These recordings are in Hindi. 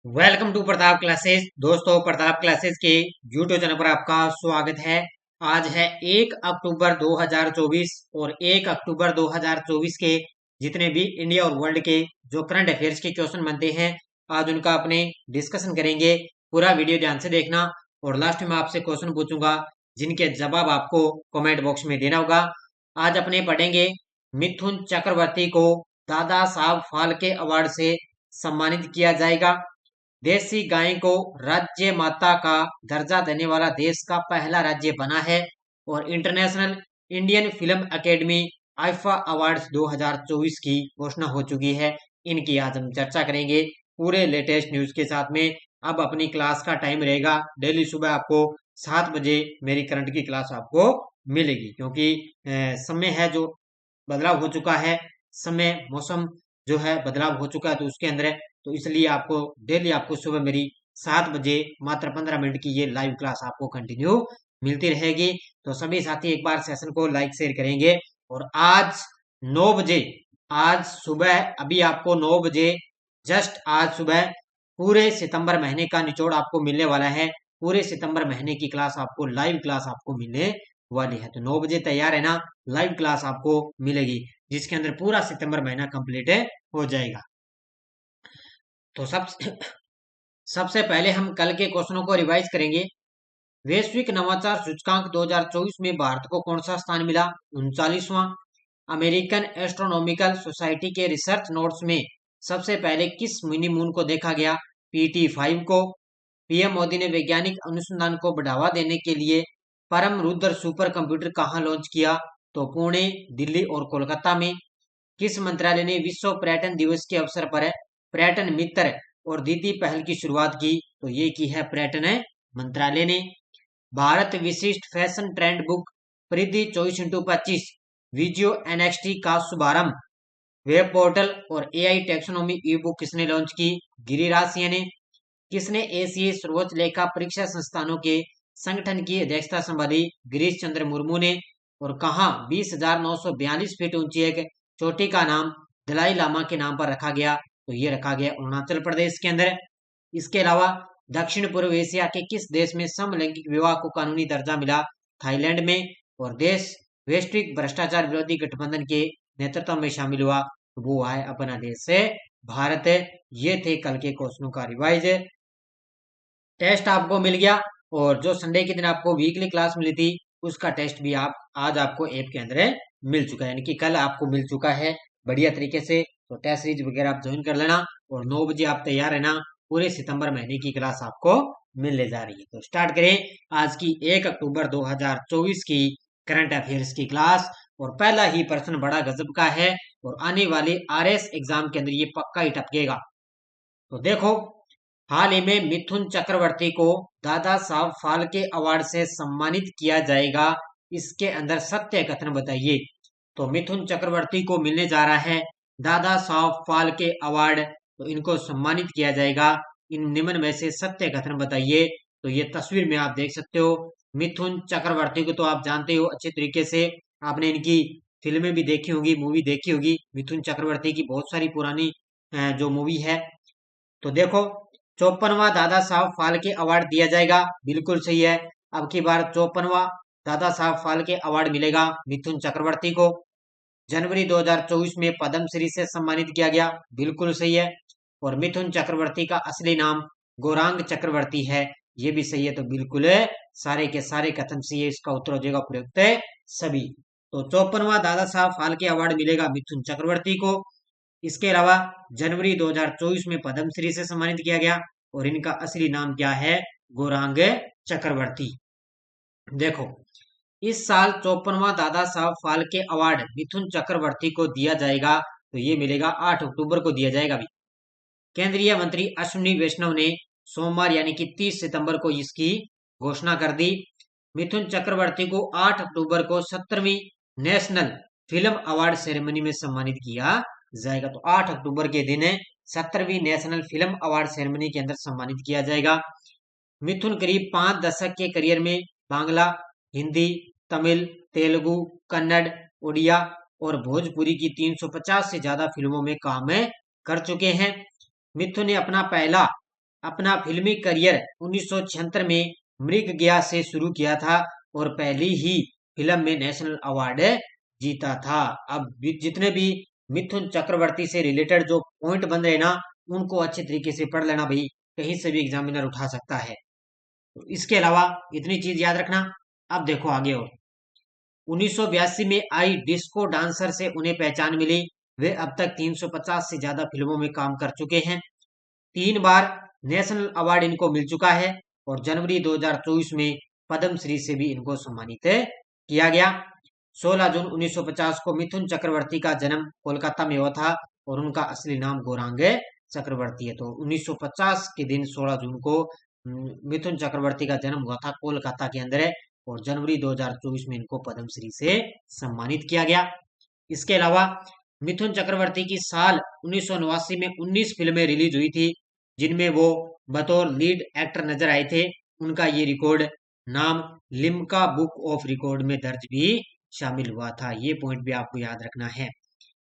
Welcome to Pratap classes. दोस्तों, प्रताप क्लासेस के यूट्यूब चैनल पर आपका स्वागत है। आज है 1 अक्टूबर 2024 और 1 अक्टूबर 2024 के जितने भी इंडिया और वर्ल्ड के जो करंट अफेयर्स के क्वेश्चन बनते हैं, आज उनका अपने डिस्कशन करेंगे। पूरा वीडियो ध्यान से देखना और लास्ट में आपसे क्वेश्चन पूछूंगा जिनके जवाब आपको कमेंट बॉक्स में देना होगा। आज अपने पढ़ेंगे मिथुन चक्रवर्ती को दादा साहब फाल्के अवार्ड से सम्मानित किया जाएगा। देसी गाय को राज्य माता का दर्जा देने वाला देश का पहला राज्य बना है और international Indian film academy IIFA awards 2024 की घोषणा हो चुकी है। इनकी आज हम चर्चा करेंगे पूरे लेटेस्ट न्यूज के साथ में। अब अपनी क्लास का टाइम रहेगा डेली सुबह आपको 7 बजे मेरी करंट की क्लास आपको मिलेगी, क्योंकि समय है जो बदलाव हो चुका है। समय मौसम जो है बदलाव हो चुका है, तो उसके अंदर तो इसलिए आपको डेली आपको सुबह मेरी 7 बजे मात्र 15 मिनट की ये लाइव क्लास आपको कंटिन्यू मिलती रहेगी। तो सभी साथी एक बार सेशन को लाइक शेयर करेंगे। और आज 9 बजे, आज सुबह अभी आपको 9 बजे जस्ट आज सुबह पूरे सितंबर महीने का निचोड़ आपको मिलने वाला है। पूरे सितंबर महीने की क्लास आपको लाइव क्लास आपको मिलने वाली है। तो 9 बजे तैयार है ना, लाइव क्लास आपको मिलेगी जिसके अंदर पूरा सितंबर महीना कंप्लीट हो जाएगा। तो सबसे पहले हम कल के क्वेश्चनों को रिवाइज करेंगे। वैश्विक नवाचार सूचकांक 2024 में भारत को कौन सा स्थान मिला? 39वां। अमेरिकन एस्ट्रोनॉमिकल सोसाइटी के रिसर्च नोट्स में सबसे पहले किस मिनी मून को देखा गया? PT5 को। पीएम मोदी ने वैज्ञानिक अनुसंधान को बढ़ावा देने के लिए परम रुद्र सुपर कंप्यूटर कहाँ लॉन्च किया? तो पुणे, दिल्ली और कोलकाता में। किस मंत्रालय ने विश्व पर्यटन दिवस के अवसर पर पर्यटन मित्र और दीदी पहल की शुरुआत की? तो ये की है पर्यटन मंत्रालय ने। भारत विशिष्ट फैशन ट्रेंड बुक परिधि 24x25 विजियो NXT का शुभारंभ। वेब पोर्टल और AI टेक्सोनॉमी ई बुक किसने लॉन्च की? गिरिराज सिंह ने। किसने एशियाई सर्वोच्च लेखा परीक्षा संस्थानों के संगठन की अध्यक्षता संभाली? गिरीश चंद्र मुर्मू ने। और कहा 20,942 फीट ऊंची एक चोटी का नाम दलाई लामा के नाम पर रखा गया? तो ये रखा गया अरुणाचल प्रदेश के अंदर। इसके अलावा दक्षिण पूर्व एशिया के किस देश में समलैंगिक विवाह को कानूनी दर्जा मिला? थाईलैंड में। और देश वैश्विक भ्रष्टाचार विरोधी गठबंधन के नेतृत्व में शामिल हुआ? तो वो है अपना देश से भारत। ये थे कल के क्वेश्चनों का रिवाइज। टेस्ट आपको मिल गया और जो संडे के दिन आपको वीकली क्लास मिली थी उसका टेस्ट भी आप आज आपको ऐप के अंदर मिल चुका है, यानी कि कल आपको मिल चुका है बढ़िया तरीके से। तो टेस्ट सीरीज वगैरह आप ज्वाइन कर लेना और 9 बजे आप तैयार रहना। पूरे सितंबर महीने की क्लास आपको मिलने जा रही है। तो स्टार्ट करें आज की 1 अक्टूबर 2024 की करंट अफेयर्स की क्लास। और पहला ही प्रश्न बड़ा गजब का है और आने वाले RS एग्जाम के अंदर ये पक्का ही टपकेगा। तो देखो, हाल ही में मिथुन चक्रवर्ती को दादा साहब फाल्के अवार्ड से सम्मानित किया जाएगा। इसके अंदर सत्य कथन बताइए। तो मिथुन चक्रवर्ती को मिलने जा रहा है दादा साहब फाल्के अवार्ड, तो इनको सम्मानित किया जाएगा। इन निम्न में से सत्य कथन बताइए। तो ये तस्वीर में आप देख सकते हो मिथुन चक्रवर्ती को, तो आप जानते हो अच्छे तरीके से, आपने इनकी फिल्में भी देखी होगी, मूवी देखी होगी। मिथुन चक्रवर्ती की बहुत सारी पुरानी जो मूवी है। तो देखो, 54वां दादा साहब फाल्के अवार्ड दिया जाएगा, बिल्कुल सही है। अब की बार 54वां दादा साहब फाल्के अवार्ड मिलेगा मिथुन चक्रवर्ती को। जनवरी 2024 में पद्मश्री से सम्मानित किया गया, बिल्कुल सही है। और मिथुन चक्रवर्ती का असली नाम गौरांग चक्रवर्ती है, ये भी सही है। तो बिल्कुल है, सारे के सारे कथन सही है, इसका उत्तर हो जाएगा प्रयुक्त है सभी। तो 54वां दादा साहब फाल्के अवार्ड मिलेगा मिथुन चक्रवर्ती को। इसके अलावा जनवरी 2024 में पद्मश्री से सम्मानित किया गया और इनका असली नाम क्या है? गौरांग चक्रवर्ती। देखो, इस साल 54वां दादा साहब फाल्के अवार्ड मिथुन चक्रवर्ती को दिया जाएगा, तो ये मिलेगा 8 अक्टूबर को दिया जाएगा। भी केंद्रीय मंत्री अश्विनी वैष्णव ने सोमवार यानी कि 30 सितंबर को इसकी घोषणा कर दी। मिथुन चक्रवर्ती को 8 अक्टूबर को 17वीं नेशनल फिल्म अवार्ड सेरेमनी में सम्मानित किया जाएगा। तो 8 अक्टूबर के दिन 17वीं नेशनल फिल्म अवार्ड सेरेमनी के अंदर सम्मानित किया जाएगा। मिथुन करीब 5 दशक के करियर में बांग्ला, हिंदी, तमिल, तेलुगु, कन्नड़, उड़िया और भोजपुरी की 350 से ज्यादा फिल्मों में काम कर चुके हैं। मिथुन ने अपना पहला अपना फिल्मी करियर 1976 में मृगया से शुरू किया था और पहली ही फिल्म में नेशनल अवार्ड जीता था। अब जितने भी मिथुन चक्रवर्ती से रिलेटेड जो पॉइंट बन रहे ना, उनको अच्छे तरीके से पढ़ लेना भाई, कहीं से भी एग्जामिनर उठा सकता है। तो इसके अलावा इतनी चीज याद रखना। अब देखो आगे, और 1982 में आई डिस्को डांसर से उन्हें पहचान मिली। वे अब तक 350 से ज्यादा फिल्मों में काम कर चुके हैं। 3 बार नेशनल अवार्ड इनको मिल चुका है और जनवरी 2024 में पद्म श्री से भी इनको सम्मानित किया गया। 16 जून 1950 को मिथुन चक्रवर्ती का जन्म कोलकाता में हुआ था और उनका असली नाम गौरांग चक्रवर्ती है। तो 1950 के दिन 16 जून को मिथुन चक्रवर्ती का जन्म हुआ था कोलकाता के अंदर और जनवरी 2024 में इनको पद्म श्री से सम्मानित किया गया। इसके अलावा मिथुन चक्रवर्ती की साल 1989 में 19 फिल्में रिलीज हुई थी, जिनमें वो बतौर लीड एक्टर नजर आए थे। उनका ये रिकॉर्ड नाम लिम्का बुक ऑफ रिकॉर्ड में दर्ज भी शामिल हुआ था। ये पॉइंट भी आपको याद रखना है।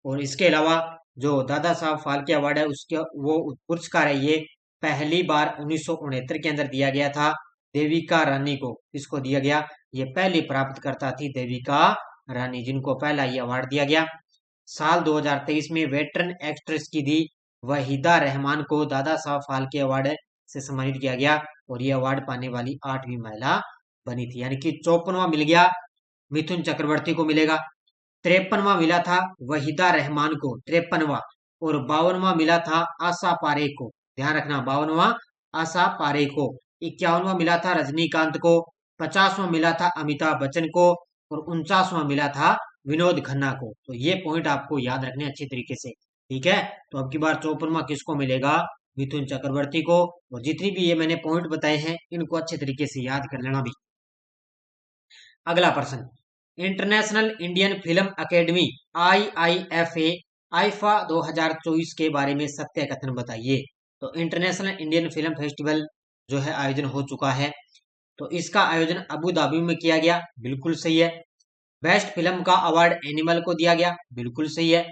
और इसके अलावा जो दादा साहब फाल्के अवार्ड है उसके वो पुरस्कार है, ये पहली बार 1969 के अंदर दिया गया था। देविका रानी को इसको दिया गया, ये पहली प्राप्तकर्ता थी देविका रानी, जिनको पहला ये अवार्ड दिया गया। साल 2023 में वेटरन एक्ट्रेस की दी वहीदा रहमान को दादा साहब फाल्के अवार्ड से सम्मानित किया गया और ये अवार्ड पाने वाली 8वीं महिला बनी थी। यानी कि 54वां मिल गया मिथुन चक्रवर्ती को मिलेगा, 53वां मिला था वहीदा रहमान को 53वां, और 52वां मिला था आशा पारेख को। ध्यान रखना 52वां आशा पारेख को। 51वां मिला था रजनीकांत को, 50वां मिला था अमिताभ बच्चन को और 49वां मिला था विनोद खन्ना को। तो ये पॉइंट आपको याद रखने अच्छी तरीके से, ठीक है। तो अब की बार 54वां किसको मिलेगा? मिथुन चक्रवर्ती को। और जितनी भी ये मैंने पॉइंट बताए हैं इनको अच्छे तरीके से याद कर लेना भी। अगला प्रश्न, international Indian film academy IIFA IIFA 2024 के बारे में सत्य कथन बताइए। तो इंटरनेशनल इंडियन फिल्म फेस्टिवल जो है आयोजन हो चुका है, तो इसका आयोजन अबू धाबी में किया गया, बिल्कुल सही है। बेस्ट फिल्म का अवार्ड एनिमल को दिया गया, बिल्कुल सही है।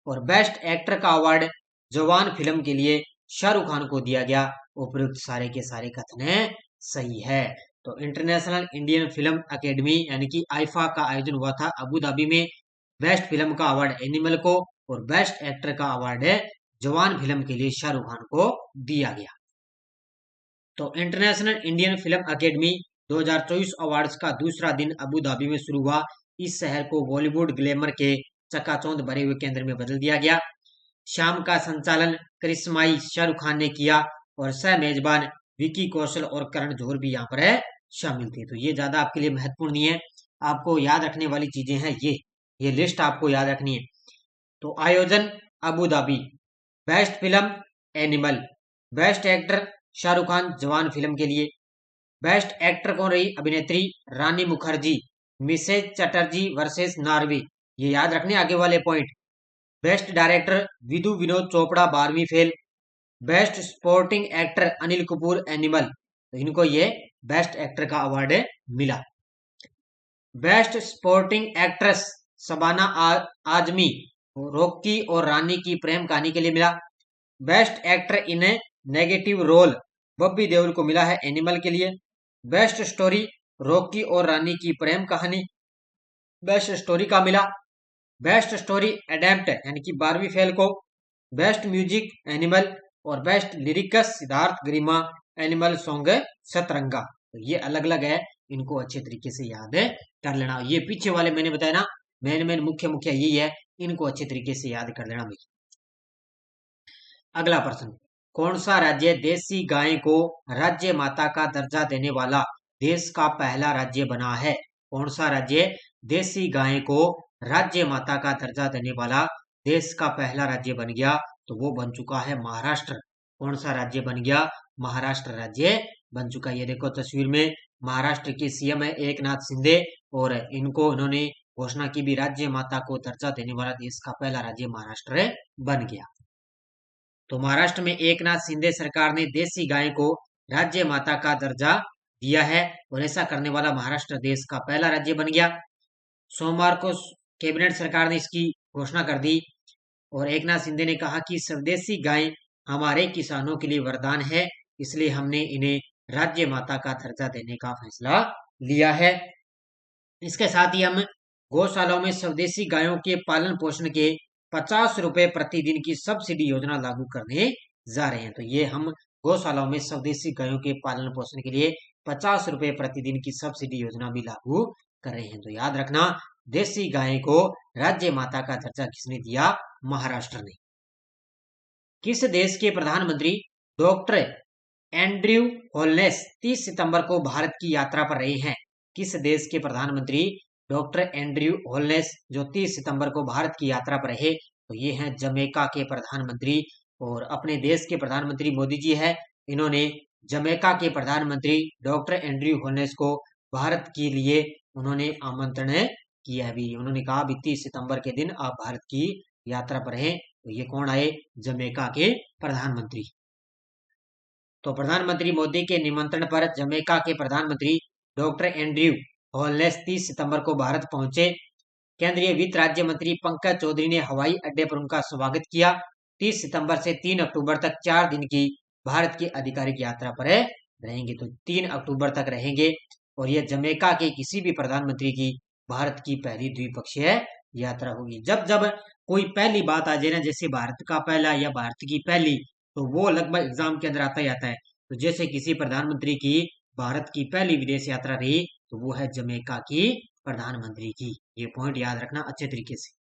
और बेस्ट एक्टर का अवार्ड जवान फिल्म के लिए शाहरुख खान को दिया गया। उपयुक्त सारे के सारे कथन सही है। तो इंटरनेशनल इंडियन फिल्म अकेडमी यानी कि आईफा का आयोजन हुआ था अबू धाबी में। बेस्ट फिल्म का अवार्ड एनिमल को और बेस्ट एक्टर का अवार्ड जवान फिल्म के लिए शाहरुख खान को दिया गया। तो international Indian film academy 2024 awards का दूसरा दिन अबू धाबी में शुरू हुआ। इस शहर को बॉलीवुड ग्लैमर के चकाचौंध भरे हुए केंद्र में बदल दिया गया। शाम का संचालन करिश्माई शाहरुख खान ने किया और सह मेजबान विकी कौशल और करण जौहर भी यहाँ पर शामिल थे। तो ये ज्यादा आपके लिए महत्वपूर्ण नहीं है, आपको याद रखने वाली चीजें हैं ये लिस्ट आपको याद रखनी है। तो आयोजन Abu Dhabi, best film Animal, best actor Shahrukh Khan Jawan film के लिए, बेस्ट एक्टर कौन रही? अभिनेत्री Rani Mukherji, Mrs Chatterjee versus Norway, ये याद रखने आगे वाले point. Best director Vidhu Vinod Chopra 12वीं fail, best sporting actor Anil Kapoor Animal, तो इनको ये बेस्ट एक्टर का अवार्ड मिला। Best sporting actress Shabana Azmi Rocky aur Rani ki Prem Kahani के लिए मिला। Best actor in negative role Bobby Deol को मिला है एनिमल के लिए। Best story Rocky aur Rani ki Prem कहानी, बेस्ट स्टोरी का मिला। बेस्ट स्टोरी एडेप्ट यानी कि 12वीं फेल को। बेस्ट म्यूजिक एनिमल और बेस्ट लिरिक्स सिद्धार्थ गरिमा एनिमल सॉन्ग सतरंगा। तो ये अलग अलग है, इनको अच्छे तरीके से याद कर लेना। ये पीछे वाले मैंने बताया ना, मेन मुख्य यही है, इनको अच्छे तरीके से याद कर लेना भाई। अगला प्रश्न, कौन सा राज्य देसी गाय को राज्य माता का दर्जा देने वाला देश का पहला राज्य बना है? कौन सा राज्य देसी गाय को राज्य माता का दर्जा देने वाला देश का पहला राज्य बन गया? तो वो बन चुका है महाराष्ट्र। कौन सा राज्य बन गया? महाराष्ट्र राज्य बन चुका है। ये देखो तस्वीर में महाराष्ट्र के सीएम है एकनाथ शिंदे और इन्होंने घोषणा की भी राज्य माता को दर्जा देने वाला देश का पहला राज्य महाराष्ट्र बन गया। तो महाराष्ट्र में एकनाथ शिंदे सरकार ने देसी गाय को राज्य माता का दर्जा दिया है और ऐसा करने वाला महाराष्ट्र देश का पहला राज्य बन गया। सोमवार को कैबिनेट सरकार ने इसकी घोषणा कर दी और एकनाथ शिंदे ने कहा कि स्वदेशी गाय हमारे किसानों के लिए वरदान है इसलिए हमने इन्हें राज्य माता का दर्जा देने का फैसला लिया है। इसके साथ ही हम गौशालाओं में स्वदेशी गायों के पालन पोषण के 50 रुपए प्रतिदिन की सब्सिडी योजना लागू करने जा रहे हैं। तो ये हम गौशालाओं में स्वदेशी गायों के पालन पोषण के लिए 50 रुपए प्रतिदिन की सब्सिडी योजना भी लागू कर रहे हैं। तो याद रखना, देसी गाय को राज्य माता का दर्जा किसने दिया? महाराष्ट्र ने। किस देश के प्रधानमंत्री डॉक्टर एंड्रयू होलनेस 30 सितंबर को भारत की यात्रा पर रहे हैं? किस देश के प्रधानमंत्री डॉक्टर एंड्रयू होलनेस जो 30 सितंबर को भारत की यात्रा पर रहे? तो ये हैं जमैका के प्रधानमंत्री। और अपने देश के प्रधानमंत्री मोदी जी है, इन्होंने जमैका के प्रधानमंत्री डॉक्टर एंड्रयू होलनेस को भारत के लिए उन्होंने आमंत्रण किया भी। उन्होंने कहा 30 सितंबर के दिन आप भारत की यात्रा पर हैं। तो ये कौन आए? जमैका के प्रधानमंत्री। तो प्रधानमंत्री मोदी के निमंत्रण पर जमैका के प्रधानमंत्री डॉक्टर एंड्रयू होलनेस 30 सितंबर को भारत पहुंचे। केंद्रीय वित्त राज्य मंत्री पंकज चौधरी ने हवाई अड्डे पर उनका स्वागत किया। 30 सितंबर से 3 अक्टूबर तक 4 दिन की भारत की आधिकारिक यात्रा पर रहेंगे। तो 3 अक्टूबर तक रहेंगे। और यह जमैका के किसी भी प्रधानमंत्री की भारत की पहली द्विपक्षीय यात्रा होगी। जब जब कोई पहली बात आ जाए ना, जैसे भारत का पहला या भारत की पहली, तो वो लगभग एग्जाम के अंदर आता ही आता है। तो जैसे किसी प्रधानमंत्री की भारत की पहली विदेश यात्रा रही, तो वो है जमैका की प्रधानमंत्री की। ये पॉइंट याद रखना अच्छे तरीके से।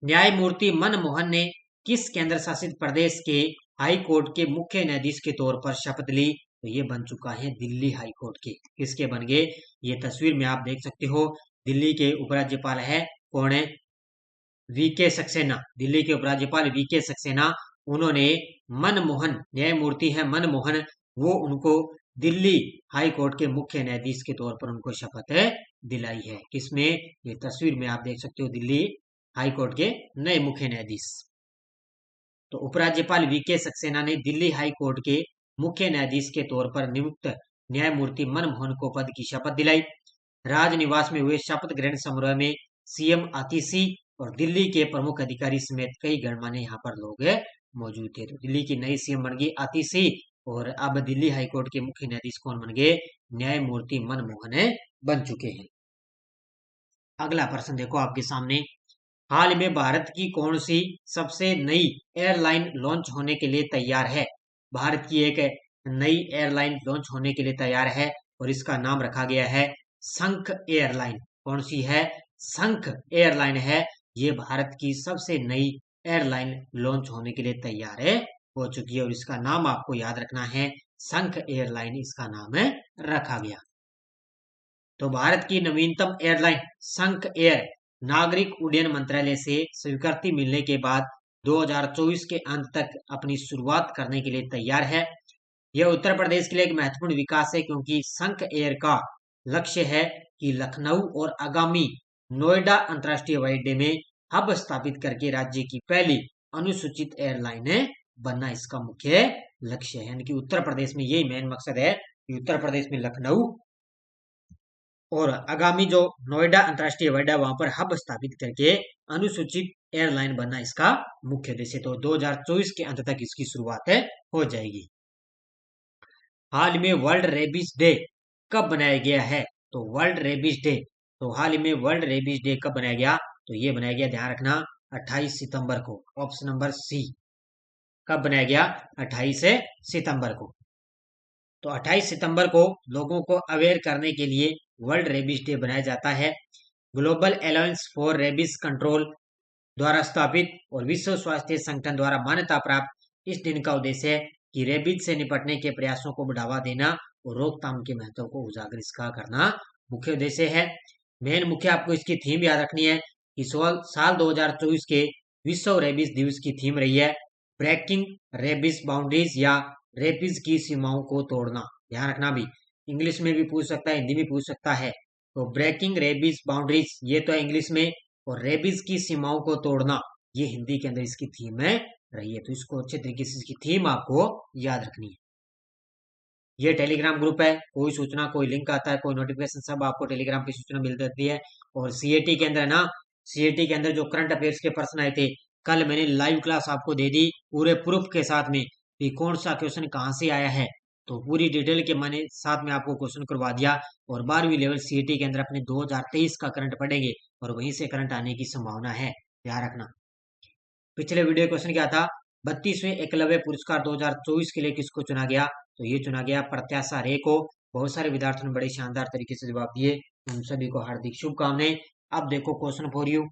न्यायमूर्ति मनमोहन ने किस केंद्र शासित प्रदेश के हाई कोर्ट के मुख्य न्यायाधीश के तौर पर शपथ ली? तो ये बन चुका है दिल्ली हाई कोर्ट के। किसके बन गए? ये तस्वीर में आप देख सकते हो। दिल्ली के उपराज्यपाल है, कौन है? वीके सक्सेना। दिल्ली के उपराज्यपाल वीके सक्सेना, उन्होंने मनमोहन, न्यायमूर्ति है मनमोहन, वो उनको दिल्ली हाई कोर्ट के मुख्य न्यायाधीश के तौर पर उनको शपथ दिलाई है। किसमें? ये तस्वीर में आप देख सकते हो, दिल्ली हाई कोर्ट के नए मुख्य न्यायाधीश। तो उपराज्यपाल वीके सक्सेना ने दिल्ली हाई कोर्ट के मुख्य न्यायाधीश के तौर पर नियुक्त न्यायमूर्ति मनमोहन को पद की शपथ दिलाई। राजनिवास में हुए शपथ ग्रहण समारोह में सीएम आतिशी और दिल्ली के प्रमुख अधिकारी समेत कई गणमान्य यहाँ पर लोग मौजूद थे। तो दिल्ली की नई सीएम बन गई आतिशी, और अब दिल्ली हाईकोर्ट के मुख्य न्यायाधीश कौन बन गए? न्यायमूर्ति मनमोहन बन चुके हैं। अगला प्रश्न देखो आपके सामने। हाल में भारत की कौन सी सबसे नई एयरलाइन लॉन्च होने के लिए तैयार है? भारत की एक नई एयरलाइन लॉन्च होने के लिए तैयार है और इसका नाम रखा गया है शंख एयरलाइन। कौन सी है? शंख एयरलाइन है। ये भारत की सबसे नई एयरलाइन लॉन्च होने के लिए तैयार हो चुकी है और इसका नाम आपको याद रखना है शंख एयरलाइन, इसका नाम रखा गया। तो भारत की नवीनतम एयरलाइन शंख एयर नागरिक उड्डयन मंत्रालय से स्वीकृति मिलने के बाद 2024 के अंत तक अपनी शुरुआत करने के लिए तैयार है। यह उत्तर प्रदेश के लिए एक महत्वपूर्ण विकास है, क्योंकि शंख एयर का लक्ष्य है कि लखनऊ और आगामी नोएडा अंतर्राष्ट्रीय हवाई अड्डे में हब स्थापित करके राज्य की पहली अनुसूचित एयरलाइन बनना इसका मुख्य लक्ष्य है। यानी कि उत्तर प्रदेश में यही मेन मकसद है कि उत्तर प्रदेश में लखनऊ और आगामी जो नोएडा अंतर्राष्ट्रीय हवाई अड्डा वहां पर हब स्थापित करके अनुसूचित एयरलाइन बनना इसका मुख्य उद्देश्य। तो 2024 के अंत तक इसकी शुरुआत हो जाएगी। हाल में वर्ल्ड रेबीज डे कब बनाया गया है? तो वर्ल्ड रेबीज डे, तो हाल में वर्ल्ड रेबीज डे कब बनाया गया? तो ये बनाया गया, ध्यान रखना, 28 सितंबर को। Option number C. कब बनाया गया? 28 सितंबर को। तो 28 सितंबर को लोगों को अवेयर करने के लिए वर्ल्ड रेबीज डे बनाया जाता है। Global alliance for rabies control द्वारा स्थापित और विश्व स्वास्थ्य संगठन द्वारा मान्यता प्राप्त इस दिन का उद्देश्य है कि रेबीज से निपटने के प्रयासों को बढ़ावा देना और रोकथाम के महत्व को उजागर इसका करना मुख्य उद्देश्य है। मेन मुख्य आपको इसकी थीम याद रखनी है कि साल 2024 के विश्व रेबीज दिवस की थीम रही है ब्रेकिंग रेबीज बाउंड्रीज, या रेबीज की सीमाओं को तोड़ना। ध्यान रखना, भी इंग्लिश में भी पूछ सकता है, हिंदी में पूछ सकता है। तो ब्रेकिंग रेबीज बाउंड्रीज ये तो है इंग्लिश में, और रेबीज की सीमाओं को तोड़ना ये हिंदी के अंदर इसकी थीम है रही है। तो इसको अच्छे तरीके से इसकी थीम आपको याद रखनी है। ये टेलीग्राम ग्रुप है, कोई सूचना, कोई लिंक आता है, कोई नोटिफिकेशन, सब आपको टेलीग्राम की सूचना मिल जाती है। और सीएटी के अंदर ना, सीएटी के अंदर जो करंट अफेयर्स के प्रश्न आए थे, कल मैंने लाइव क्लास आपको दे दी पूरे प्रूफ के साथ में। कि कौन सा क्वेश्चन कहाँ से आया है। तो पूरी डिटेल के मैंने साथ में आपको क्वेश्चन करवा दिया। और 12वीं लेवल सीईटी के अंदर अपने 2023 का करंट पढ़ेंगे और वहीं से करंट आने की संभावना है, ध्यान रखना। पिछले वीडियो क्वेश्चन क्या था, 32वें एकलव्य पुरस्कार 2024 के लिए किसको चुना गया। तो ये चुना गया प्रत्याशा रे को। बहुत सारे विद्यार्थियों ने बड़े शानदार तरीके से जवाब दिए, उन सभी को हार्दिक शुभकामनाएं। अब देखो question for you,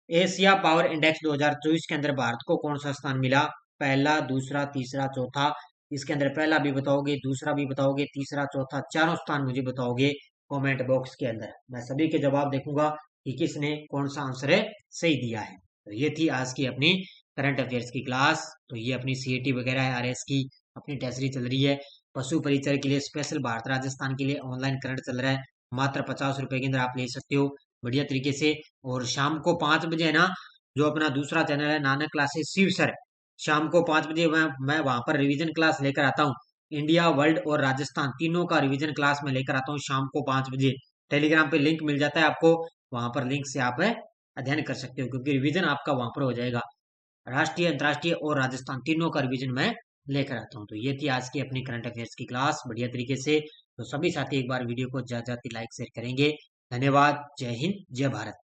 Asia power index 2024 के अंदर भारत को कौन सा स्थान मिला। पहला, दूसरा, तीसरा, चौथा। इसके अंदर पहला भी बताओगे, दूसरा भी बताओगे, तीसरा, चौथा, चारों स्थान मुझे बताओगे कमेंट बॉक्स के अंदर। मैं सभी के जवाब देखूंगा कि किसने कौन सा आंसर है सही दिया है। तो ये थी आज की अपनी करंट अफेयर्स की क्लास। तो ये अपनी सीईटी वगैरह है, आरएस की अपनी टेस्टरी चल रही है। पशु परिचय के लिए स्पेशल भारत राजस्थान के लिए ऑनलाइन करंट चल रहा है, मात्र 50 रुपए के अंदर आप ले सकते हो बढ़िया तरीके से। और शाम को 5 बजे है ना, जो अपना दूसरा चैनल है नानक क्लासेस शिव सर, शाम को 5 बजे मैं वहां पर रिवीजन क्लास लेकर आता हूँ। इंडिया, वर्ल्ड और राजस्थान तीनों का रिवीजन क्लास में लेकर आता हूँ शाम को 5 बजे। टेलीग्राम पे लिंक मिल जाता है आपको, वहां पर लिंक से आप अध्ययन कर सकते हो, क्योंकि रिवीजन आपका वहां पर हो जाएगा। राष्ट्रीय, अंतर्राष्ट्रीय और राजस्थान तीनों का रिवीजन मैं लेकर आता हूँ। तो ये थी आज की अपनी करंट अफेयर्स की क्लास बढ़िया तरीके से। तो सभी साथी एक बार वीडियो को ज्यादा लाइक शेयर करेंगे। धन्यवाद। जय हिंद, जय भारत।